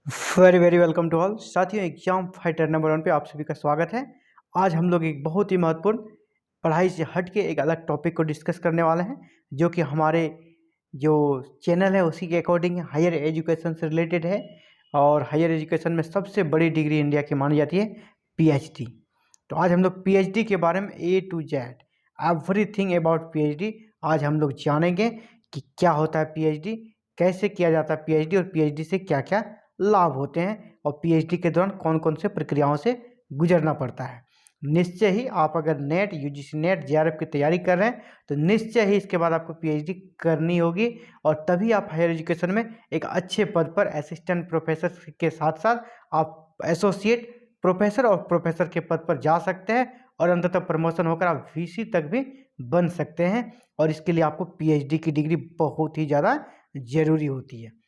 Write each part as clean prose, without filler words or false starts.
Very very welcome to all साथियों। Exam fighter number 1 पे आप सभी का स्वागत है। आज हम लोग एक बहुत ही महत्वपूर्ण पढ़ाई से हट के एक अलग टॉपिक को डिस्कस करने वाले हैं, जो कि हमारे जो चैनल है उसी के अकॉर्डिंग हायर एजुकेशन से रिलेटेड है। और हायर एजुकेशन में सबसे बड़ी डिग्री इंडिया की मानी जाती है पीएचडी। तो आज हम लोग पीएचडी के बारे में A to Z everything about PhD आज हम लोग जानेंगे कि क्या होता है पीएचडी, कैसे किया जाता है पीएचडी और पीएचडी से क्या क्या लाभ होते हैं और पीएचडी के दौरान कौन कौन से प्रक्रियाओं से गुजरना पड़ता है। निश्चय ही आप अगर नेट यूजीसी नेट जेआरएफ की तैयारी कर रहे हैं तो निश्चय ही इसके बाद आपको पीएचडी करनी होगी, और तभी आप हायर एजुकेशन में एक अच्छे पद पर असिस्टेंट प्रोफेसर के साथ साथ आप एसोसिएट प्रोफेसर और प्रोफेसर के पद पर जा सकते हैं, और अंततः प्रमोशन होकर आप वीसी तक भी बन सकते हैं। और इसके लिए आपको पीएचडी की डिग्री बहुत ही ज़्यादा ज़रूरी होती है।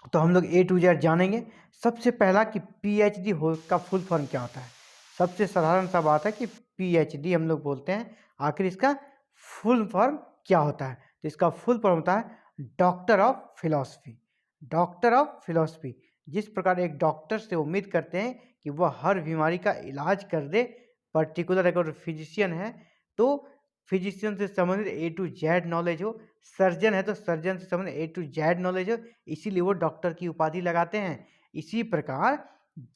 तो हम लोग ए टू जेड जानेंगे। सबसे पहला कि पीएचडी हो का फुल फॉर्म क्या होता है। सबसे साधारण सा बात है कि पीएचडी हम लोग बोलते हैं, आखिर इसका फुल फॉर्म क्या होता है। तो इसका फुल फॉर्म होता है doctor of philosophy. Doctor of philosophy, जिस प्रकार एक डॉक्टर से उम्मीद करते हैं कि वह हर बीमारी का इलाज कर दे, पर्टिकुलर अगर फिजिशियन है तो फिजिशियन से संबंधित ए टू जेड नॉलेज हो, सर्जन है तो सर्जन से संबंधित ए टू जेड नॉलेज हो, इसीलिए वो डॉक्टर की उपाधि लगाते हैं। इसी प्रकार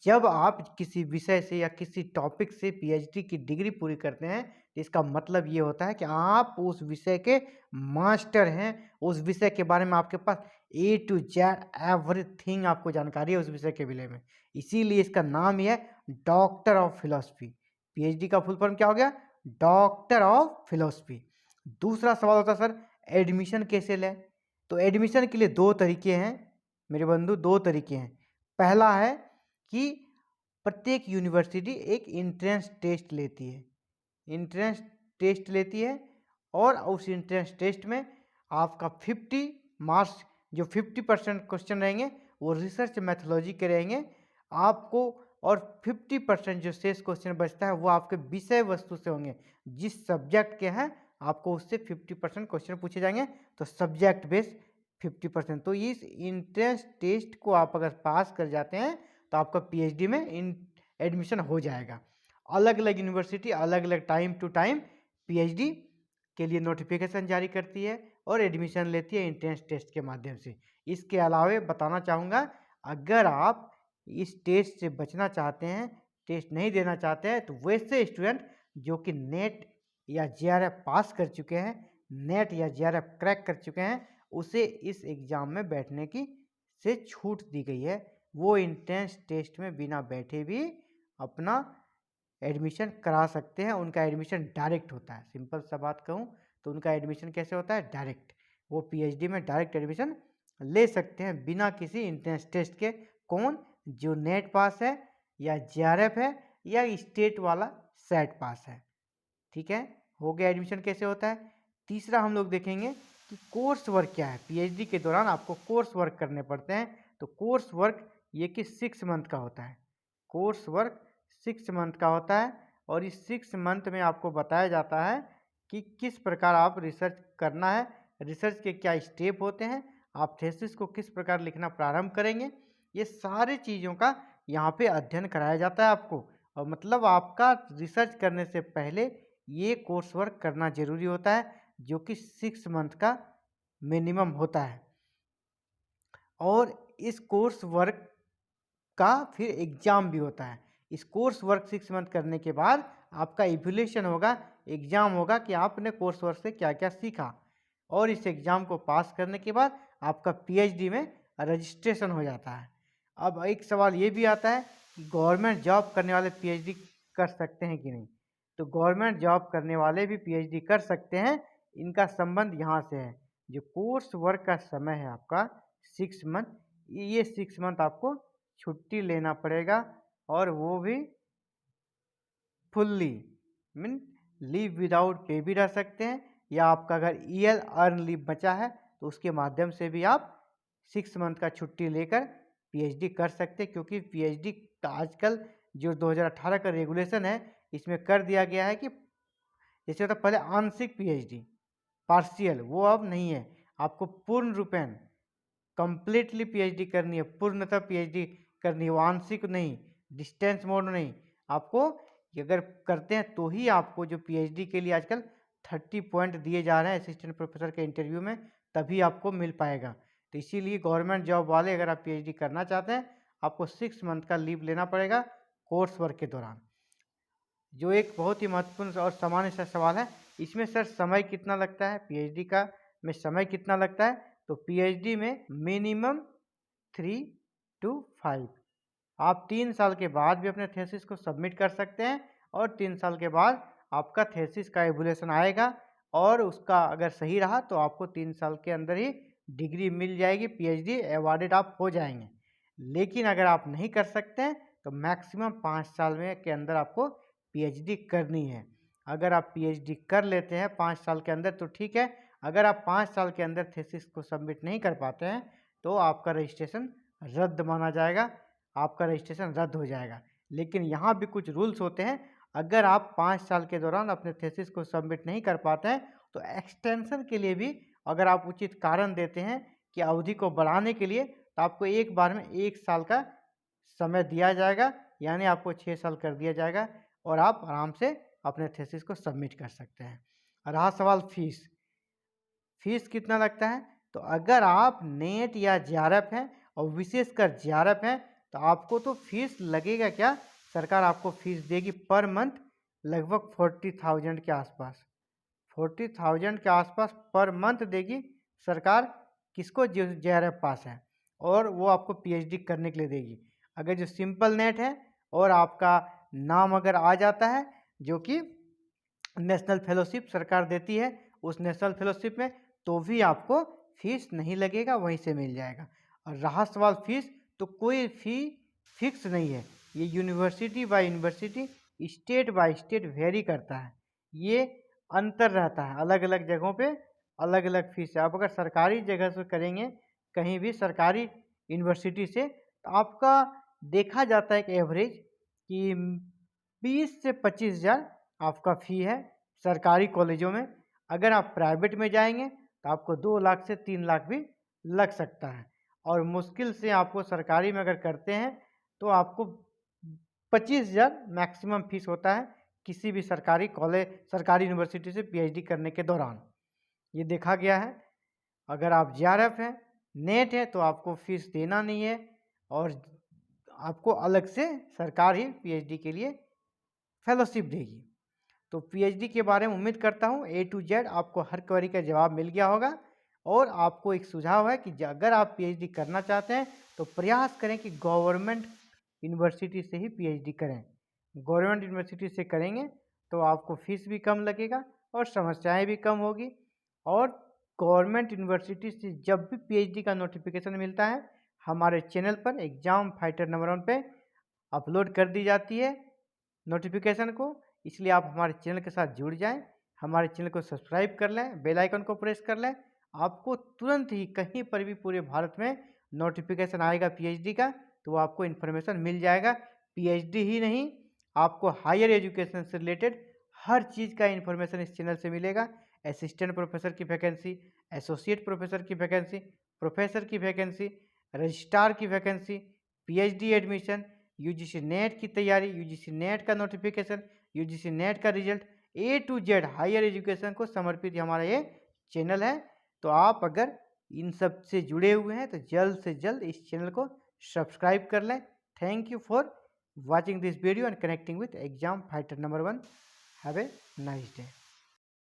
जब आप किसी विषय से या किसी टॉपिक से पीएचडी की डिग्री पूरी करते हैं तो इसका मतलब ये होता है कि आप उस विषय के मास्टर हैं। उस विषय के बारे में आपके पास ए टू जेड एवरीथिंग आपको जानकारी है उस विषय के बारे में। इसीलिए इसका नाम ही है डॉक्टर ऑफ फिलॉसफी। पीएचडी का फुल फॉर्म क्या हो गया? Doctor of philosophy. दूसरा सवाल होता है सर एडमिशन कैसे लें। तो एडमिशन के लिए दो तरीके हैं मेरे बंधु, दो तरीके हैं। पहला है कि प्रत्येक यूनिवर्सिटी एक एंट्रेंस टेस्ट लेती है, एंट्रेंस टेस्ट लेती है, और उस एंट्रेंस टेस्ट में आपका 50 मार्क्स, जो 50% क्वेश्चन रहेंगे वो रिसर्च मैथोलॉजी के रहेंगे आपको, और 50% जो शेष क्वेश्चन बचता है वो आपके विषय वस्तु से होंगे। जिस सब्जेक्ट के हैं आपको उससे 50% क्वेश्चन पूछे जाएंगे, तो सब्जेक्ट बेस्ड 50%। तो इस एंट्रेंस टेस्ट को आप अगर पास कर जाते हैं तो आपका पीएचडी में एडमिशन हो जाएगा। अलग अलग यूनिवर्सिटी अलग अलग टाइम टू टाइम पीएचडी के लिए नोटिफिकेशन जारी करती है और एडमिशन लेती है एंट्रेंस टेस्ट के माध्यम से। इसके अलावा बताना चाहूँगा, अगर आप इस टेस्ट से बचना चाहते हैं, टेस्ट नहीं देना चाहते हैं, तो वैसे स्टूडेंट जो कि नेट या जेआरएफ पास कर चुके हैं, नेट या जेआरएफ क्रैक कर चुके हैं, उसे इस एग्ज़ाम में बैठने की से छूट दी गई है। वो एंट्रेंस टेस्ट में बिना बैठे भी अपना एडमिशन करा सकते हैं। उनका एडमिशन डायरेक्ट होता है। सिंपल सा बात कहूँ तो उनका एडमिशन कैसे होता है? डायरेक्ट। वो पीएचडी में डायरेक्ट एडमिशन ले सकते हैं बिना किसी एंट्रेंस टेस्ट के। कौन? जो नेट पास है या जेआरएफ है या स्टेट वाला सेट पास है। ठीक है, हो गया एडमिशन कैसे होता है। तीसरा हम लोग देखेंगे कि कोर्स वर्क क्या है। पीएचडी के दौरान आपको कोर्स वर्क करने पड़ते हैं। तो कोर्स वर्क ये कि 6 मंथ का होता है। कोर्स वर्क 6 मंथ का होता है, और इस 6 मंथ में आपको बताया जाता है कि किस प्रकार आप रिसर्च करना है, रिसर्च के क्या स्टेप होते हैं, आप थीसिस को किस प्रकार लिखना प्रारंभ करेंगे। ये सारी चीज़ों का यहाँ पे अध्ययन कराया जाता है आपको। और मतलब आपका रिसर्च करने से पहले ये कोर्स वर्क करना जरूरी होता है, जो कि 6 मंथ का मिनिमम होता है। और इस कोर्स वर्क का फिर एग्ज़ाम भी होता है। इस कोर्स वर्क 6 मंथ करने के बाद आपका इवैल्यूएशन होगा, एग्ज़ाम होगा कि आपने कोर्स वर्क से क्या क्या सीखा, और इस एग्ज़ाम को पास करने के बाद आपका पीएचडी में रजिस्ट्रेशन हो जाता है। अब एक सवाल ये भी आता है कि गवर्नमेंट जॉब करने वाले पीएचडी कर सकते हैं कि नहीं। तो गवर्नमेंट जॉब करने वाले भी पीएचडी कर सकते हैं। इनका संबंध यहाँ से है, जो कोर्स वर्क का समय है आपका 6 मंथ, ये 6 मंथ आपको छुट्टी लेना पड़ेगा, और वो भी fully mean leave without pay भी रह सकते हैं, या आपका अगर ईएल अर्न लीव बचा है तो उसके माध्यम से भी आप 6 मंथ का छुट्टी लेकर पीएचडी कर सकते हैं। क्योंकि पीएचडी का आजकल जो 2018 का रेगुलेशन है, इसमें कर दिया गया है कि जैसे होता पहले आंशिक पीएचडी पार्शियल, वो अब नहीं है, आपको पूर्ण रूपेण कंप्लीटली पीएचडी करनी है, पूर्णतः पीएचडी करनी है, आंशिक नहीं, डिस्टेंस मोड नहीं। आपको अगर करते हैं तो ही आपको जो पीएचडी के लिए आजकल 30 पॉइंट दिए जा रहे हैं असिस्टेंट प्रोफेसर के इंटरव्यू में, तभी आपको मिल पाएगा। तो इसीलिए गवर्नमेंट जॉब वाले अगर आप पीएचडी करना चाहते हैं, आपको 6 मंथ का लीव लेना पड़ेगा कोर्स वर्क के दौरान। जो एक बहुत ही महत्वपूर्ण और सामान्य सा सवाल है, इसमें सर समय कितना लगता है पीएचडी का, में समय कितना लगता है? तो पीएचडी में मिनिमम 3 to 5, आप 3 साल के बाद भी अपने थीसिस को सबमिट कर सकते हैं और 3 साल के बाद आपका थीसिस का एवोल्यूशन आएगा और उसका अगर सही रहा तो आपको 3 साल के अंदर ही डिग्री मिल जाएगी, पीएचडी अवॉर्डेड आप हो जाएंगे। लेकिन अगर आप नहीं कर सकते हैं तो मैक्सिमम 5 साल में के अंदर आपको पीएचडी करनी है। अगर आप पीएचडी कर लेते हैं 5 साल के अंदर तो ठीक है, अगर आप 5 साल के अंदर थीसिस को सबमिट नहीं कर पाते हैं तो आपका रजिस्ट्रेशन रद्द माना जाएगा, आपका रजिस्ट्रेशन रद्द हो जाएगा। लेकिन यहाँ भी कुछ रूल्स होते हैं, अगर आप 5 साल के दौरान अपने थीसिस को सबमिट नहीं कर पाते हैं तो एक्सटेंशन के लिए भी अगर आप उचित कारण देते हैं कि अवधि को बढ़ाने के लिए, तो आपको एक बार में 1 साल का समय दिया जाएगा, यानी आपको 6 साल कर दिया जाएगा और आप आराम से अपने थीसिस को सबमिट कर सकते हैं। रहा सवाल फीस, फीस कितना लगता है? तो अगर आप नेट या जेआरएफ हैं और विशेषकर जेआरएफ हैं तो आपको तो फीस लगेगा क्या, सरकार आपको फीस देगी पर मंथ लगभग 40,000 के आसपास, 40,000 के आसपास पर मंथ देगी सरकार, किसको? जो जेआरएफ पास है, और वो आपको पीएचडी करने के लिए देगी। अगर जो सिंपल नेट है और आपका नाम अगर आ जाता है, जो कि नेशनल फेलोशिप सरकार देती है, उस नेशनल फेलोशिप में, तो भी आपको फीस नहीं लगेगा, वहीं से मिल जाएगा। और रहा सवाल फीस, तो कोई फ़ी फिक्स नहीं है, ये university by university, state by state vary करता है, ये अंतर रहता है, अलग अलग जगहों पे अलग अलग फीस है। आप अगर सरकारी जगह से करेंगे, कहीं भी सरकारी यूनिवर्सिटी से, तो आपका देखा जाता है एक एवरेज कि 20 से 25,000 आपका फ़ी है सरकारी कॉलेजों में। अगर आप प्राइवेट में जाएंगे तो आपको 2 लाख से 3 लाख भी लग सकता है, और मुश्किल से आपको सरकारी में अगर करते हैं तो आपको 25,000 मैक्सिमम फीस होता है किसी भी सरकारी कॉलेज, सरकारी यूनिवर्सिटी से पीएचडी करने के दौरान, ये देखा गया है। अगर आप जेआरएफ हैं, नेट है, तो आपको फीस देना नहीं है और आपको अलग से सरकार ही पीएचडी के लिए फेलोशिप देगी। तो पीएचडी के बारे में उम्मीद करता हूँ A to Z आपको हर क्वेरी का जवाब मिल गया होगा। और आपको एक सुझाव है कि अगर आप पीएचडी करना चाहते हैं तो प्रयास करें कि गवर्नमेंट यूनिवर्सिटी से ही पीएचडी करें। गवर्नमेंट यूनिवर्सिटी से करेंगे तो आपको फीस भी कम लगेगा और समस्याएं भी कम होगी। और गवर्नमेंट यूनिवर्सिटी से जब भी पीएचडी का नोटिफिकेशन मिलता है, हमारे चैनल पर एग्जाम फाइटर नंबर 1 पे अपलोड कर दी जाती है नोटिफिकेशन को, इसलिए आप हमारे चैनल के साथ जुड़ जाएं, हमारे चैनल को सब्सक्राइब कर लें, बेल आइकन को प्रेस कर लें, आपको तुरंत ही कहीं पर भी पूरे भारत में नोटिफिकेशन आएगा पीएचडी का, तो वो आपको इन्फॉर्मेशन मिल जाएगा। पीएचडी ही नहीं, आपको हायर एजुकेशन से रिलेटेड हर चीज़ का इन्फॉर्मेशन इस चैनल से मिलेगा। असिस्टेंट प्रोफेसर की वैकेंसी, एसोसिएट प्रोफेसर की वैकेंसी, प्रोफेसर की वैकेंसी, रजिस्ट्रार की vacancy, PhD admission, UGC NET की तैयारी, यूजीसी नेट का नोटिफिकेशन, यूजीसी नेट का result, A to Z higher education को समर्पित हमारा ये चैनल है। तो आप अगर इन सब से जुड़े हुए हैं तो जल्द से जल्द इस चैनल को सब्सक्राइब कर लें। Thank you for watching this video and connecting with exam fighter number 1। Have a nice day.